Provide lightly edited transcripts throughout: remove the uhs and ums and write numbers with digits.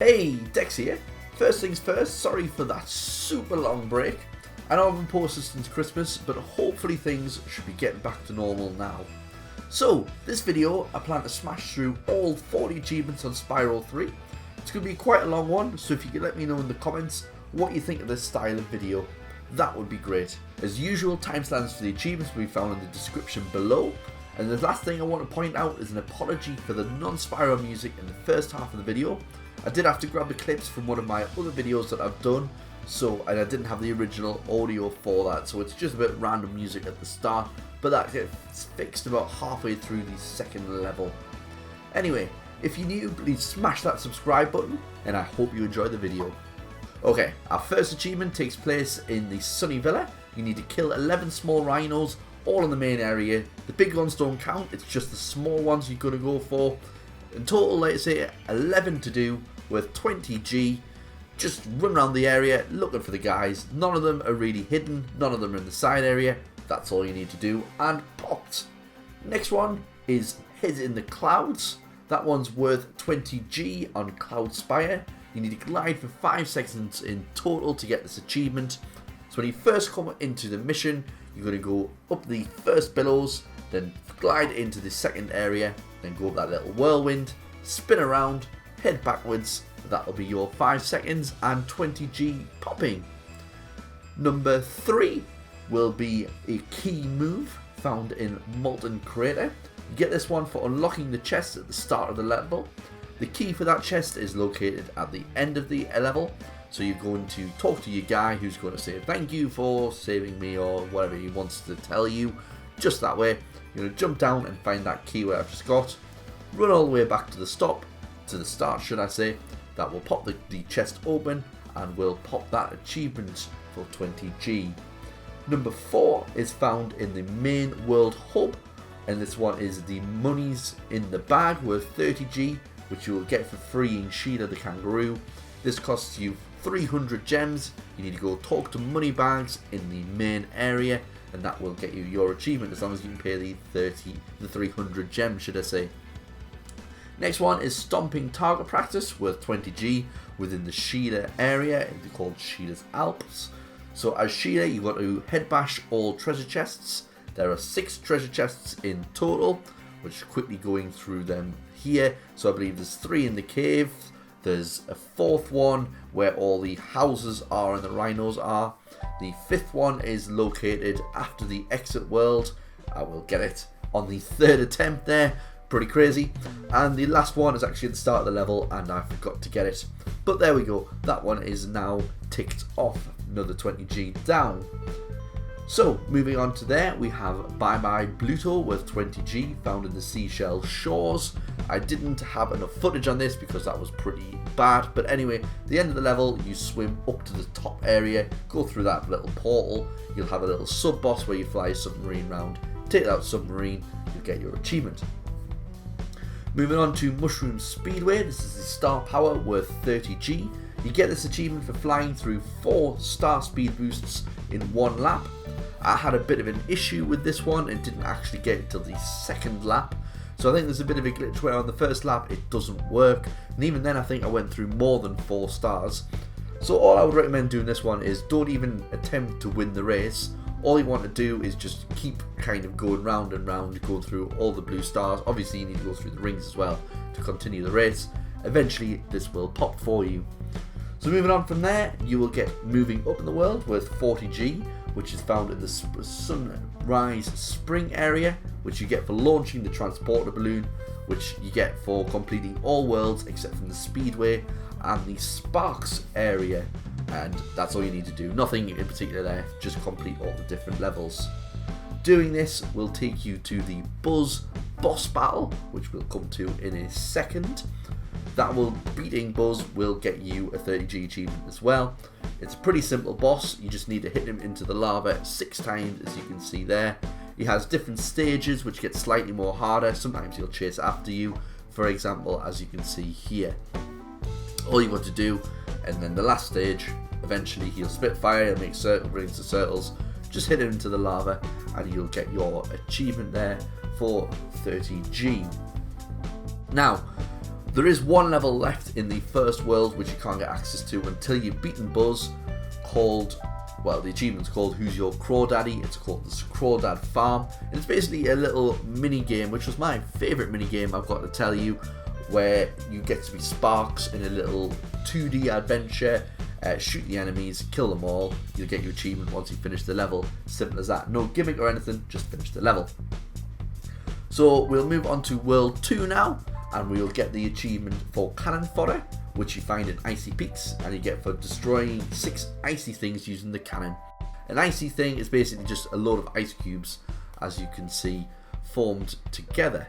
Hey, Dex here. First things first, sorry for that super long break. I know I haven't posted since Christmas, but hopefully things should be getting back to normal now. So, this video, I plan to smash through all 40 achievements on Spyro 3. It's going to be quite a long one, so if you could let me know in the comments what you think of this style of video, that would be great. As usual, timestamps for the achievements will be found in the description below. And the last thing I want to point out is an apology for the non-Spyro music in the first half of the video. I did have to grab the clips from one of my other videos that I've done, and I didn't have the original audio for that, so it's just a bit random music at the start, but that gets fixed about halfway through the second level. Anyway, if you're new, please smash that subscribe button, and I hope you enjoy the video. Okay, our first achievement takes place in the Sunny Villa. You need to kill 11 small rhinos, all in the main area. The big ones don't count, it's just the small ones you're going to go for. In total, let's say 11 to do with 20G. Just run around the area looking for the guys. None of them are really hidden, none of them are in the side area. That's all you need to do, and popped. Next one is Hid in the Clouds. That one's worth 20G on Cloud Spire. You need to glide for 5 seconds in total to get this achievement. So when you first come into the mission, you're going to go up the first billows, then glide into the second area, then go up that little whirlwind, spin around, head backwards. That'll be your 5 seconds and 20G popping. Number 3 will be a key move found in Molten Crater. You get this one for unlocking the chest at the start of the level. The key for that chest is located at the end of the level. So you're going to talk to your guy who's going to say thank you for saving me or whatever he wants to tell you. Just that way. You're going to jump down and find that key where I've just got. Run all the way back to the start should I say. That will pop the chest open and will pop that achievement for 20G. Number 4 is found in the main world hub. And this one is the monies in the bag worth 30G, which you will get for free in Sheila the Kangaroo. This costs you 300 gems. You need to go talk to money bags in the main area, and that will get you your achievement as long as you can pay the 300 gems, should I say. Next one is Stomping Target Practice worth 20G within the Sheila area. It's called Sheila's Alps. So as Sheila, you've got to head bash all treasure chests. There are 6 treasure chests in total, which quickly going through them here. So I believe there's 3 in the cave. There's a 4th one where all the houses are and the rhinos are. The 5th one is located after the exit world. I will get it on the 3rd attempt there. Pretty crazy. And the last one is actually at the start of the level and I forgot to get it. But there we go. That one is now ticked off. Another 20G down. So, moving on to there, we have Bye Bluto with 20G found in the Seashell Shores. I didn't have enough footage on this because that was pretty bad, but anyway, the end of the level, you swim up to the top area, go through that little portal, you'll have a little sub-boss where you fly a submarine round, take that submarine, you'll get your achievement. Moving on to Mushroom Speedway, this is the star power worth 30G. You get this achievement for flying through 4 star speed boosts in 1 lap. I had a bit of an issue with this one and didn't actually get it till the 2nd lap. So I think there's a bit of a glitch where on the first lap it doesn't work. And even then I think I went through more than 4 stars. So all I would recommend doing this one is don't even attempt to win the race. All you want to do is just keep kind of going round and round, go through all the blue stars. Obviously you need to go through the rings as well to continue the race. Eventually this will pop for you. So moving on from there, you will get moving up in the world with 40G, which is found in the Sunrise Spring area, which you get for launching the Transporter balloon, which you get for completing all worlds except from the Speedway and the Sparx area. And that's all you need to do. Nothing in particular there, just complete all the different levels. Doing this will take you to the Buzz boss battle, which we'll come to in a second. Beating Buzz will get you a 30G achievement as well. It's a pretty simple boss, you just need to hit him into the lava 6 times as you can see there. He has different stages which get slightly more harder, sometimes he'll chase after you, for example as you can see here. All you want to do, and then the last stage, eventually he'll spit fire and make rings of circles, just hit him into the lava and you'll get your achievement there for 30G. Now, There is one level left in the first world which you can't get access to until you've beaten Buzz, called, well, the achievement's called Who's Your Crawdaddy. It's called the Crawdad Farm. And it's basically a little mini game, which was my favourite mini game, I've got to tell you, where you get to be Sparx in a little 2D adventure, shoot the enemies, kill them all. You'll get your achievement once you finish the level. Simple as that. No gimmick or anything, just finish the level. So we'll move on to World 2 now, and we'll get the achievement for Cannon Fodder, which you find in Icy Peaks, and you get for destroying 6 icy things using the cannon. An icy thing is basically just a load of ice cubes, as you can see, formed together.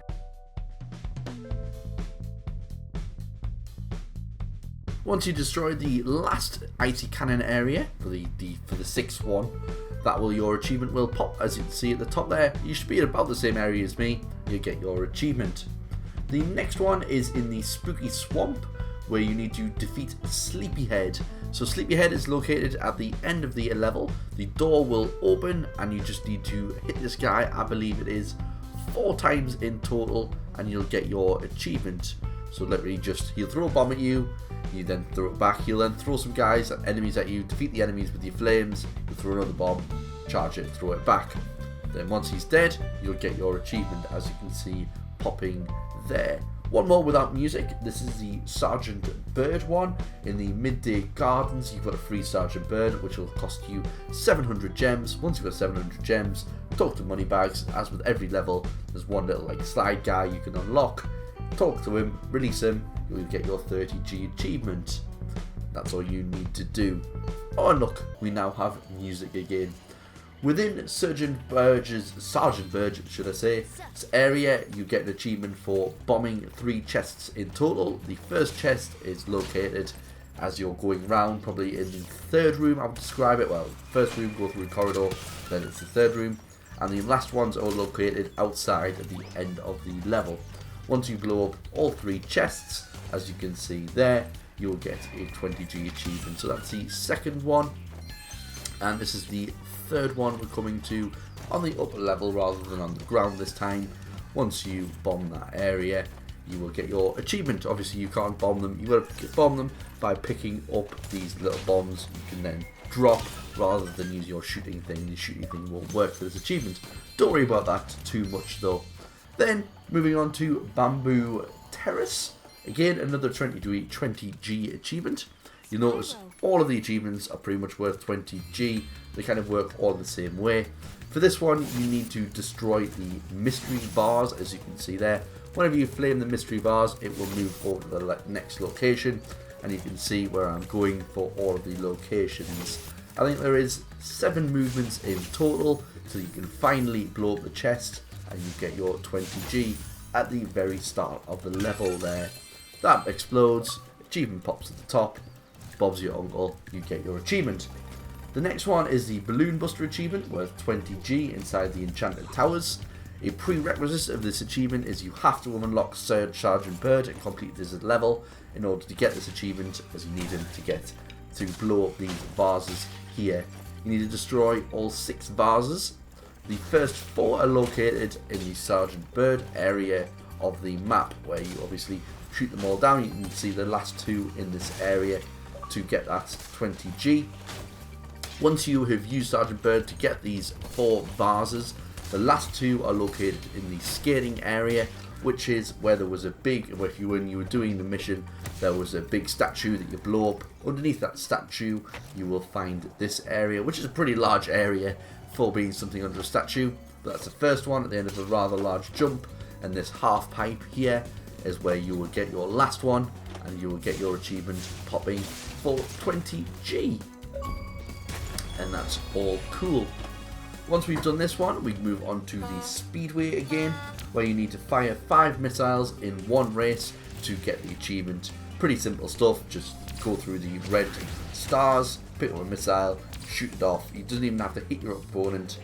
Once you destroy the last icy cannon area for the 6th one, your achievement will pop. As you can see at the top there, you should be at about the same area as me. You get your achievement. The next one is in the Spooky Swamp, where you need to defeat Sleepyhead. So Sleepyhead is located at the end of the level. The door will open and you just need to hit this guy, I believe it is 4 times in total, and you'll get your achievement. So literally just, he'll throw a bomb at you, you then throw it back, he'll then throw some guys, enemies at you, defeat the enemies with your flames, you'll throw another bomb, charge it, throw it back. Then once he's dead, you'll get your achievement, as you can see popping there. One more without music. This is the Sergeant Byrd one. In the Midday Gardens, you've got a free Sergeant Byrd, which will cost you 700 gems. Once you've got 700 gems, talk to money bags. As with every level, there's one little like slide guy you can unlock. Talk to him, release him, you'll get your 30G achievement. That's all you need to do. Oh, and look, we now have music again. Within Sergeant Byrd's area, you get an achievement for bombing 3 chests in total. The first chest is located as you're going round, probably in the 3rd room, I would describe it. Well, first room, go through a corridor, then it's the 3rd room. And the last ones are located outside at the end of the level. Once you blow up all 3 chests, as you can see there, you'll get a 20G achievement. So that's the 2nd one. And this is the 3rd one we're coming to on the upper level rather than on the ground this time. Once you bomb that area, you will get your achievement. Obviously you can't bomb them, you've got to bomb them by picking up these little bombs you can then drop rather than use your shooting thing. The shooting thing won't work for this achievement. Don't worry about that too much though. Then moving on to Bamboo Terrace. Again, another 20G achievement. You'll notice all of the achievements are pretty much worth 20G. They kind of work all the same way. For this one, you need to destroy the mystery vase, as you can see there. Whenever you flame the mystery vase, it will move over to the next location, and you can see where I'm going for all of the locations. I think there is 7 movements in total, so you can finally blow up the chest, and you get your 20G at the very start of the level there. That explodes, achievement pops at the top. Bob's your uncle, you get your achievement. The next one is the Balloon Buster achievement, worth 20G inside the Enchanted Towers. A prerequisite of this achievement is you have to unlock Sergeant Byrd and complete this level in order to get this achievement, as you need him to blow up these vases here. You need to destroy all 6 vases. The first 4 are located in the Sergeant Byrd area of the map, where you obviously shoot them all down. You can see the last 2 in this area to get that 20G. Once you have used Sergeant Byrd to get these 4 vases, the last 2 are located in the skating area, which is where there was a big, when you were doing the mission, there was a big statue that you blow up. Underneath that statue, you will find this area, which is a pretty large area for being something under a statue. But that's the first one at the end of a rather large jump, and this half pipe here is where you will get your last one, and you will get your achievement popping for 20G. And that's all cool. Once we've done this one, we move on to the Speedway again, where you need to fire 5 missiles in one race to get the achievement. Pretty simple stuff, just go through the red stars, pick up a missile, shoot it off. You doesn't even have to hit your opponent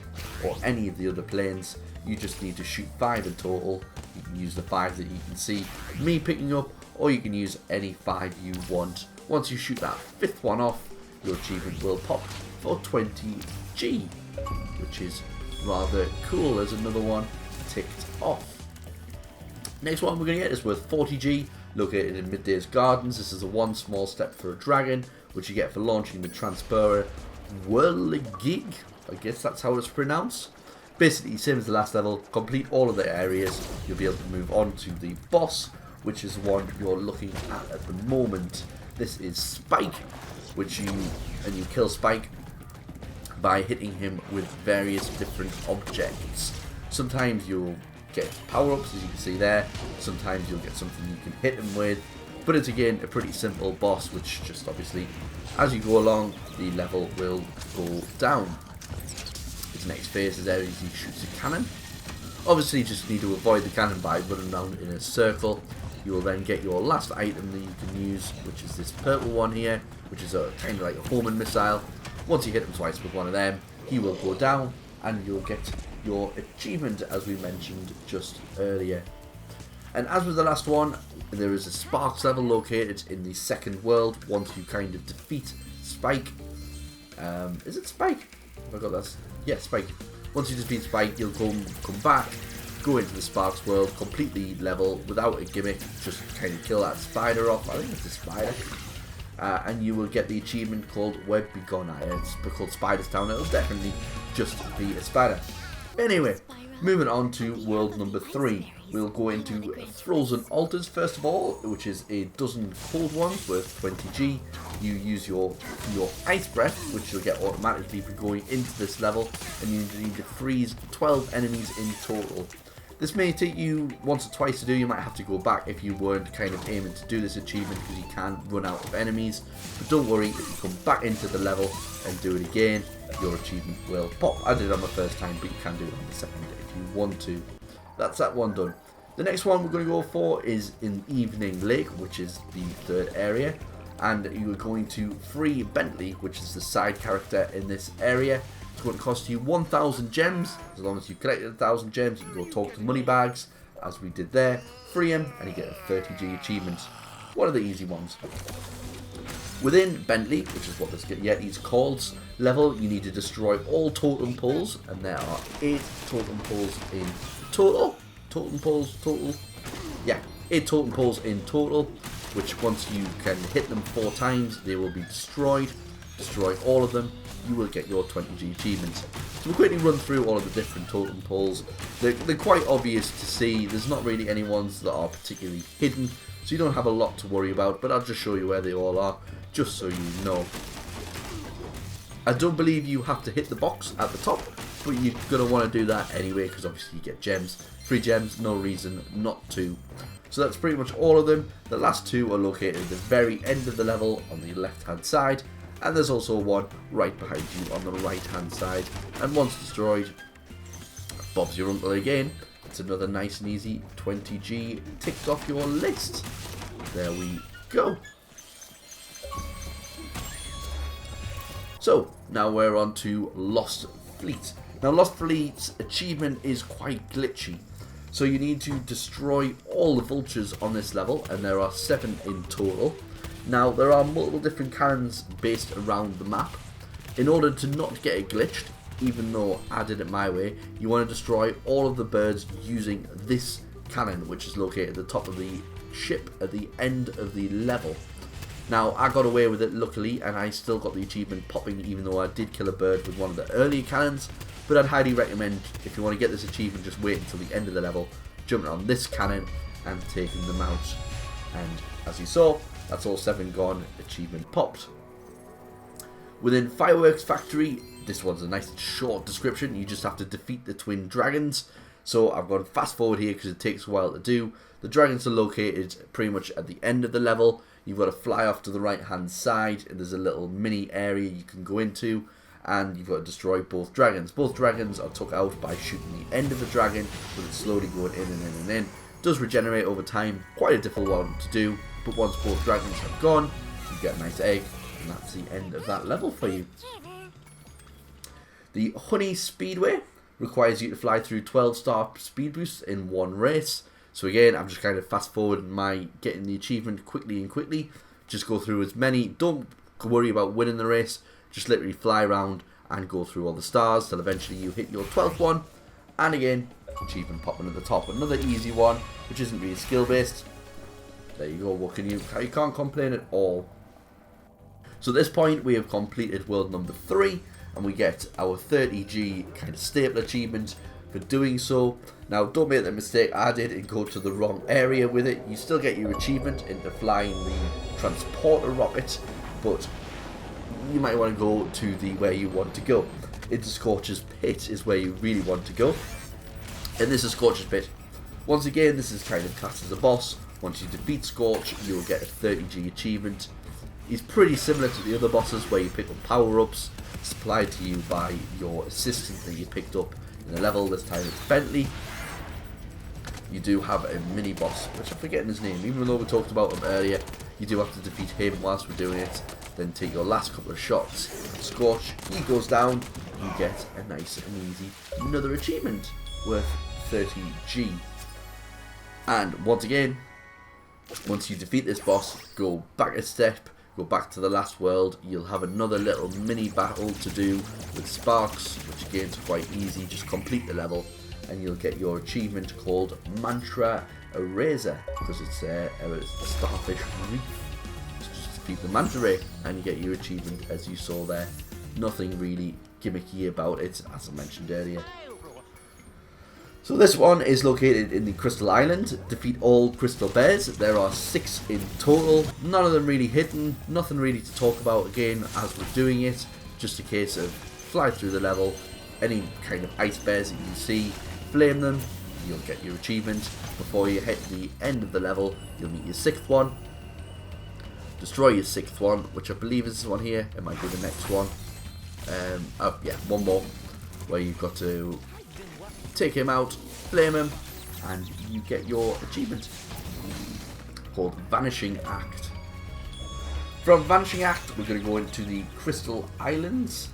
or any of the other planes. You just need to shoot 5 in total. You can use the 5 that you can see me picking up, or you can use any 5 you want. Once you shoot that 5th one off, your achievement will pop for 20G, which is rather cool. There's another one ticked off. Next one we're going to get is worth 40G, located in Midday Gardens. This is a one small step for a dragon, which you get for launching the Transporter Whirligig. I guess that's how it's pronounced. Basically, same as the last level, complete all of the areas, you'll be able to move on to the boss, which is the one you're looking at the moment. This is Spike, and you kill Spike by hitting him with various different objects. Sometimes you'll get power-ups, as you can see there. Sometimes you'll get something you can hit him with. But it's again a pretty simple boss, which just obviously, as you go along, the level will go down. His next phase is there as he shoots a cannon. Obviously, you just need to avoid the cannon by running around in a circle. You will then get your last item that you can use, which is this purple one here, which is a kind of like a homing missile. Once you hit him twice with one of them, he will go down, and you'll get your achievement, as we mentioned just earlier. And as with the last one, there is a Sparx level located in the second world. Once you kind of defeat Spike, is it Spike? Have I got that? Yeah, Spike. Once you defeat Spike, you'll come back, go into the Sparx world, completely level without a gimmick, just kind of kill that spider off. I think it's a spider. And you will get the achievement called Web Begone. It's called Spider's Town. It'll definitely just be a spider. Anyway, moving on to world number 3. We'll go into Frozen Altars first of all, which is a dozen cold ones worth 20G. You use your ice breath, which you'll get automatically for going into this level, and you need to freeze 12 enemies in total. This may take you once or twice to do. You might have to go back if you weren't kind of aiming to do this achievement, because you can run out of enemies. But don't worry, if you come back into the level and do it again, your achievement will pop. I did it on my first time, but you can do it on the second if you want to. That's that one done. The next one we're going to go for is in Evening Lake, which is the third area. And you are going to free Bentley, which is the side character in this area. It's going to cost you 1,000 gems. As long as you collected 1,000 gems, you can go talk to Moneybags, as we did there. Free him, and you get a 30G achievement. One of the easy ones. Within Bentley, which is what this Yeti's called, level, you need to destroy all totem poles, and there are 8 totem poles in total. Totem poles total? Yeah, 8 totem poles in total, which once you can hit them 4 times, they will be destroyed. Destroy all of them, you will get your 20G achievements. So we'll quickly run through all of the different totem poles. They're quite obvious to see. There's not really any ones that are particularly hidden, so you don't have a lot to worry about, but I'll just show you where they all are, just so you know. I don't believe you have to hit the box at the top, but you're going to want to do that anyway, because obviously you get gems. Free gems, no reason not to. So that's pretty much all of them. The last 2 are located at the very end of the level on the left hand side, and there's also one right behind you on the right hand side. And once destroyed, Bob's your uncle again. It's another nice and easy 20G ticked off your list. There we go. So now we're on to Lost Fleet. Now Lost Fleet's achievement is quite glitchy. So you need to destroy all the vultures on this level, and there are 7 in total. Now there are multiple different cannons based around the map. In order to not get it glitched, even though I did it my way, you want to destroy all of the birds using this cannon, which is located at the top of the ship at the end of the level. Now I got away with it luckily, and I still got the achievement popping, even though I did kill a bird with one of the earlier cannons. But I'd highly recommend, if you want to get this achievement, just wait until the end of the level, jumping on this cannon and taking them out. And as you saw, that's all 7 gone, achievement popped. Within Fireworks Factory, this one's a nice short description. You just have to defeat the twin dragons. So I've gone fast forward here because it takes a while to do. The dragons are located pretty much at the end of the level. You've got to fly off to the right hand side, and there's a little mini area you can go into. And you've got to destroy both dragons. Both dragons are took out by shooting the end of the dragon, with it slowly going in and in and in. It does regenerate over time, quite a difficult one to do, but once both dragons have gone, you get a nice egg, and that's the end of that level for you. The Honey Speedway requires you to fly through 12-star speed boosts in one race. So again, I'm just kind of fast forwarding my getting the achievement quickly. Just go through as many, don't worry about winning the race. Just literally fly around and go through all the stars till eventually you hit your 12th one. And again, achievement popping at the top. Another easy one, which isn't really skill based. there you go. What can you can't complain at all. So at this point we have completed world number 3, and we get our 30G kind of staple achievement for doing so. Now don't make the mistake I did and go to the wrong area with it. You still get your achievement into flying the transporter rocket, but you might want to go to the where you want to go. Into Scorch's Pit is where you really want to go, and this is Scorch's Pit. Once again, this is kind of classed as a boss. Once you defeat Scorch, you'll get a 30G achievement. He's pretty similar to the other bosses where you pick up power-ups supplied to you by your assistant that you picked up in the level. This time it's Bentley. You do have a mini-boss, which I'm forgetting his name, even though we talked about him earlier. You do have to defeat him whilst we're doing it. Then take your last couple of shots at Scorch. He goes down. You get a nice and easy another achievement worth 30G. And once again, once you defeat this boss, go back a step, go back to the last world. You'll have another little mini battle to do with Sparx, which again is quite easy. Just complete the level and you'll get your achievement called Mantra Eraser, because it's a starfish reef. Just defeat the manta ray and you get your achievement as you saw there. Nothing really gimmicky about it, as I mentioned earlier. So this one is located in the Crystal Island. Defeat all crystal bears. There are 6 in total. None of them really hidden. Nothing really to talk about again as we're doing it. Just a case of fly through the level. Any kind of ice bears that you can see, flame them. You'll get your achievement. Before you hit the end of the level, you'll meet your 6th one. Destroy your 6th one, which I believe is this one here. It might be the next one. Oh yeah, one more where you've got to take him out, flame him, and you get your achievement called Vanishing Act. From Vanishing Act, we're going to go into the Crystal Islands.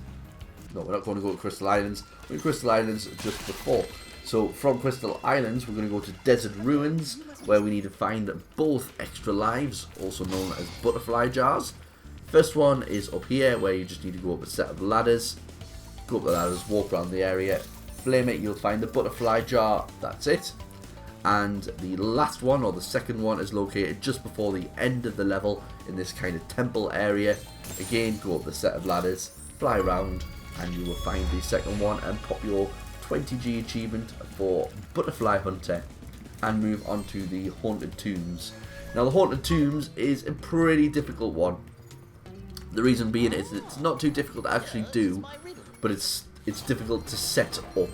No, we're not going to go to Crystal Islands. We're in Crystal Islands just before. So from Crystal Islands, we're going to go to Desert Ruins, where we need to find both extra lives, also known as butterfly jars. First one is up here, where you just need to go up a set of ladders. Go up the ladders, walk around the area, flame it, you'll find the butterfly jar, that's it. And the last one, or the second one, is located just before the end of the level in this kind of temple area. Again, go up the set of ladders, fly around, and you will find the second one and pop your 20G achievement for Butterfly Hunter and move on to the Haunted Tombs. Now the Haunted Tombs is a pretty difficult one. The reason being is it's not too difficult to actually do, but it's difficult to set up.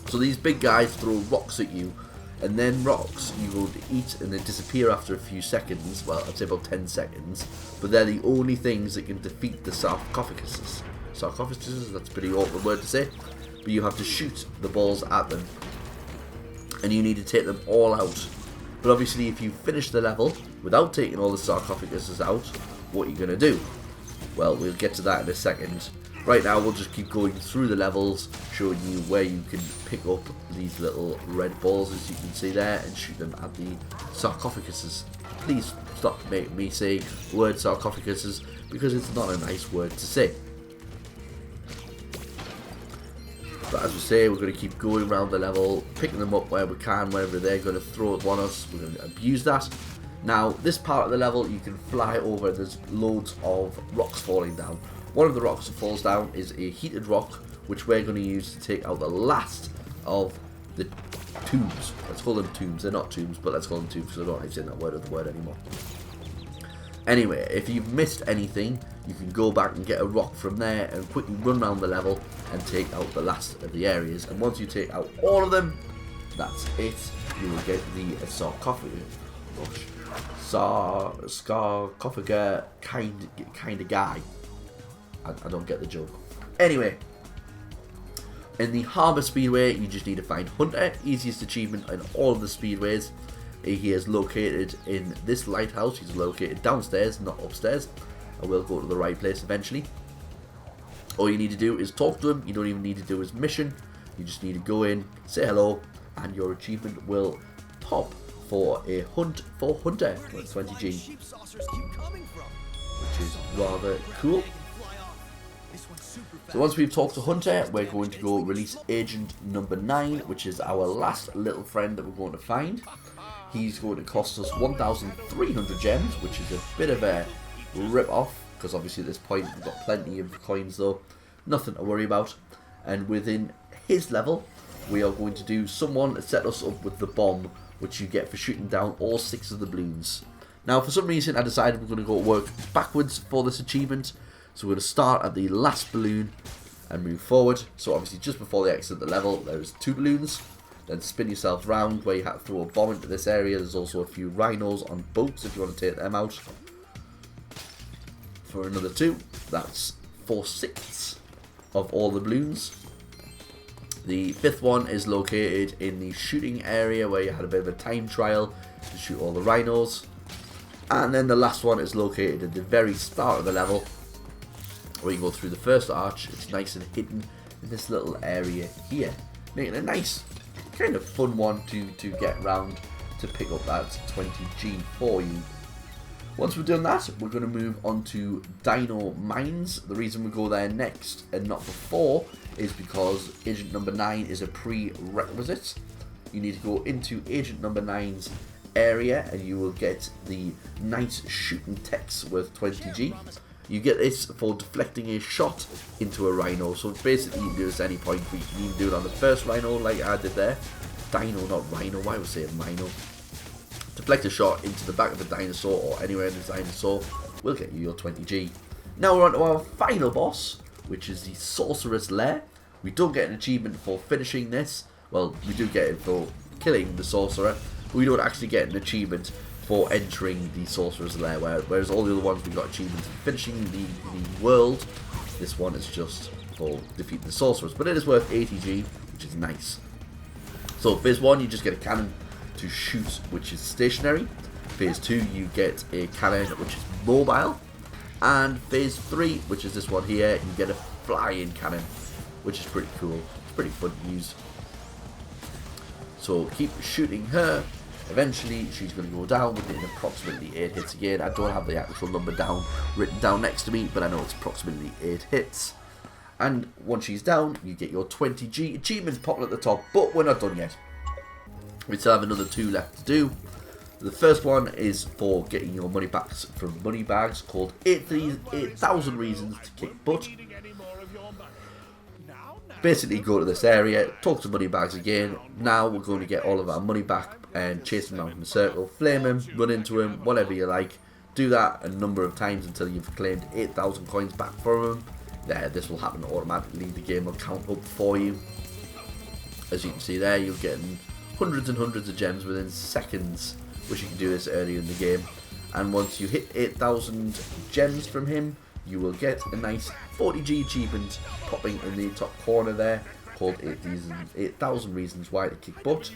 So these big guys throw rocks at you, and then rocks you will eat and they disappear after a few seconds. Well, I'd say about 10 seconds, but they're the only things that can defeat the sarcophaguses. Sarcophaguses, that's a pretty awkward word to say, but you have to shoot the balls at them, and you need to take them all out. But obviously if you finish the level without taking all the sarcophaguses out, what are you going to do? Well, we'll get to that in a second. Right now we'll just keep going through the levels, showing you where you can pick up these little red balls, as you can see there, and shoot them at the sarcophaguses. Please stop making me say the word sarcophaguses, because it's not a nice word to say. But as we say, we're going to keep going around the level, picking them up where we can, wherever they're going to throw at us. We're going to abuse that. Now, this part of the level you can fly over. There's loads of rocks falling down. One of the rocks that falls down is a heated rock, which we're going to use to take out the last of the tombs. Let's call them tombs. They're not tombs, but let's call them tombs because I don't like saying that word anymore. Anyway, if you've missed anything, you can go back and get a rock from there and quickly run around the level and take out the last of the areas. And once you take out all of them, that's it. You will get the sarcophagus. Scarcophaga kind of guy. I don't get the joke. Anyway, in the Harbour Speedway, you just need to find Hunter. Easiest achievement in all of the speedways. He is located in this lighthouse. He's located downstairs, not upstairs. I will go to the right place eventually. All you need to do is talk to him. You don't even need to do his mission. You just need to go in, say hello, and your achievement will pop for a hunt for Hunter with 20G, which is rather cool. So once we've talked to Hunter, we're going to go release agent number 9, which is our last little friend that we're going to find. He's going to cost us 1,300 gems, which is a bit of a rip-off, because obviously at this point we've got plenty of coins though. Nothing to worry about. And within his level, we are going to do someone to set us up with the bomb, which you get for shooting down all 6 of the balloons. Now, for some reason, I decided we're going to go work backwards for this achievement. So we're going to start at the last balloon and move forward. So obviously, just before they exit the level, there's 2 balloons. Then spin yourself round where you have to throw a bomb into this area. There's also a few rhinos on boats if you want to take them out. For another 2, that's 4/6 of all the balloons. The 5th one is located in the shooting area where you had a bit of a time trial to shoot all the rhinos. And then the last one is located at the very start of the level where you go through the first arch. It's nice and hidden in this little area here, making a nice kind of fun one to get around to pick up that 20G for you. Once we've done that, we're going to move on to Dino Mines. The reason we go there next and not before is because Agent Number 9 is a prerequisite. You need to go into Agent Number 9's area and you will get the nice Shootin Tex worth 20G. You get this for deflecting a shot into a rhino. So basically you can do this at any point, but you can even do it on the first rhino like I did there. Dino, not rhino, why would I say rhino? Deflect a shot into the back of a dinosaur or anywhere in the dinosaur will get you your 20G. Now we're on to our final boss, which is the Sorcerer's Lair. We don't get an achievement for finishing this. Well, we do get it for killing the sorcerer, but we don't actually get an achievement for entering the Sorcerer's Lair, whereas all the other ones we got achievements for finishing the world. This one is just for defeating the sorcerers, but it is worth 80G, which is nice. So phase 1, you just get a cannon to shoot, which is stationary. Phase 2, you get a cannon which is mobile. And phase 3, which is this one here, you get a flying cannon, which is pretty cool. It's pretty fun to use. So keep shooting her. Eventually she's going to go down within approximately 8 hits again. I don't have the actual number written down next to me, but I know it's approximately 8 hits. And once she's down, you get your 20G achievement popping at the top, but we're not done yet. We still have another 2 left to do. The first one is for getting your money backs from money bags, called 8,000 Reasons to Kick Butt. Basically go to this area, talk to money bags again. Now we're going to get all of our money back and chase them around in a circle, flame him, run into him, whatever you like. Do that a number of times until you've claimed 8,000 coins back from him. There, this will happen automatically. The game will count up for you. As you can see there, you're getting hundreds and hundreds of gems within seconds. Wish you could do this earlier in the game. And once you hit 8,000 gems from him, you will get a nice 40G achievement popping in the top corner there, called 8,000 Reasons Why to Kick Butt.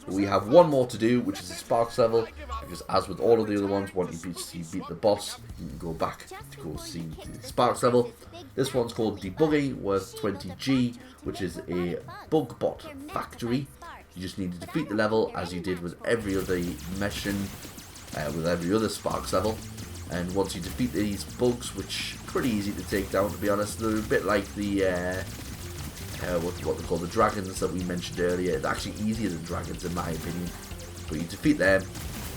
We have one more to do, which is a Sparx level, because as with all of the other ones, once you beat the boss, you can go back to go see the Sparx level. This one's called Debugging, worth 20G, which is a bug bot factory. You just need to defeat the level as you did with every other mission, with every other Sparx level. And once you defeat these bugs, which are pretty easy to take down, to be honest, they're a bit like the what they call the dragons that we mentioned earlier. It's actually easier than dragons in my opinion. But you defeat them,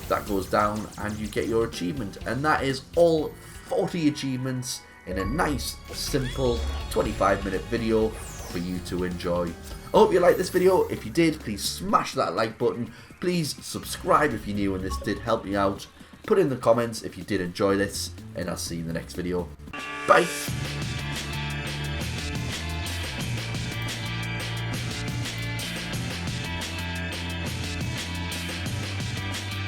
that goes down, and you get your achievement. And that is all 40 achievements in a nice, simple 25-minute video for you to enjoy. I hope you liked this video. If you did, please smash that like button. Please subscribe if you're new and this did help you out. Put in the comments if you did enjoy this, and I'll see you in the next video. Bye!